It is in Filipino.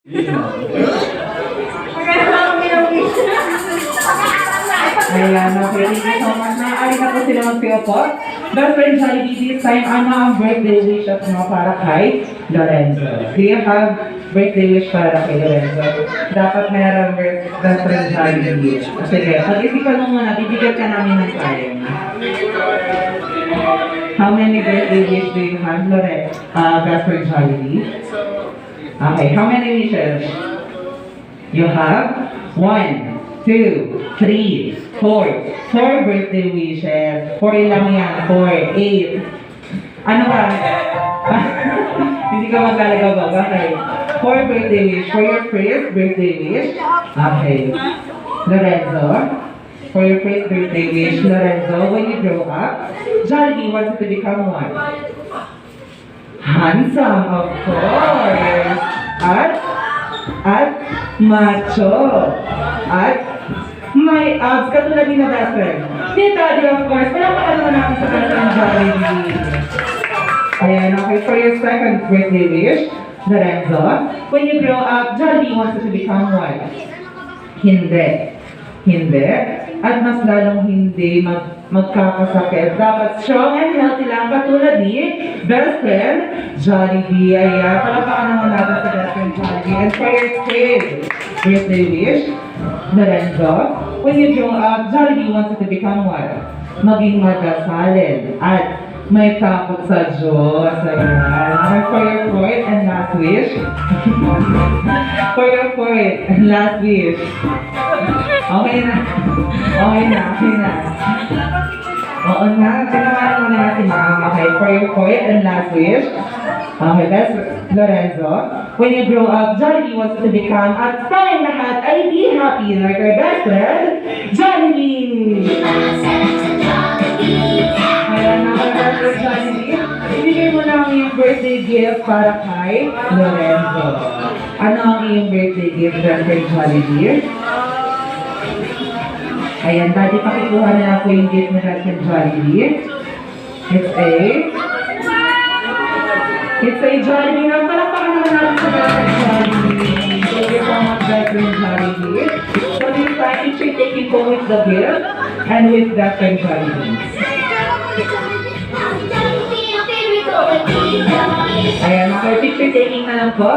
Ayan, okay. Thank you so much. Naaaari na po sila magpiupo. Best friend Jollibee, this time, ano ang birthday wishes mo para kay Lorenzo? Do you have birthday wish para kay Lorenzo? Dapat mayroong best friend Jollibee. Sige, pag-isipan mo muna, bibigyan ka namin ng time. How many birthday wish do you have, Lorenzo? Best friend Jollibee? Okay, how many wishes? You have 1, 2, 3, 4. 4 birthday wishes. 4 lang yan. 4, 8. Ano ka? Hindi ka maglalagabag. Okay. 4 birthday wish. For your first birthday wish. Okay. Lorenzo. For your first birthday wish, Lorenzo, when you grow up, Jollibee wants to become what? Handsome, of course. At macho. At may abs, katulad ni na best friend. Si Daddy, of course. Palapakan naman natin sa best friend Jollibee. Ayan, okay. For your second birthday wish, Lorenzo, when you grow up, Jollibee wants you to become what? Hindi. Hindi. At mas lalong hindi magkakasakit. Dapat strong and healthy lang, katulad ni best friend Jollibee. Ayan, palapakan naman natin sa best friend Jollibee. And for your third birthday wish, Lorenzo, when you grow up, Jollibee wants you to become what? Maging magasalin at may takot sa Diyos. Ayan. And for your fourth and last wish, for your fourth and last wish, okay na. Okay na. Oo na. Tinawanan mo na natin ma'am. Okay, for your fourth and last wish, okay, that's Lorenzo. When you grow up, Jollibee wants to become at tayong lahat ay be happy like our best friend, Jollibee! Ayan na, our best friend Jollibee. Ibigay mo lang yung birthday gift para kay Lorenzo. Ano ang iyong birthday gift, best friend Jollibee? Ayan, Daddy, pakikuha na lang po yung gift na best friend Jollibee. It's a Jollibee. Palakpakan naman natin sa best friend Jollibee. Thank you so much, best friend Jollibee. So this time, you should take it home with the gift and with best friend Jollibee. Ayan, okay, picture taking na lang po.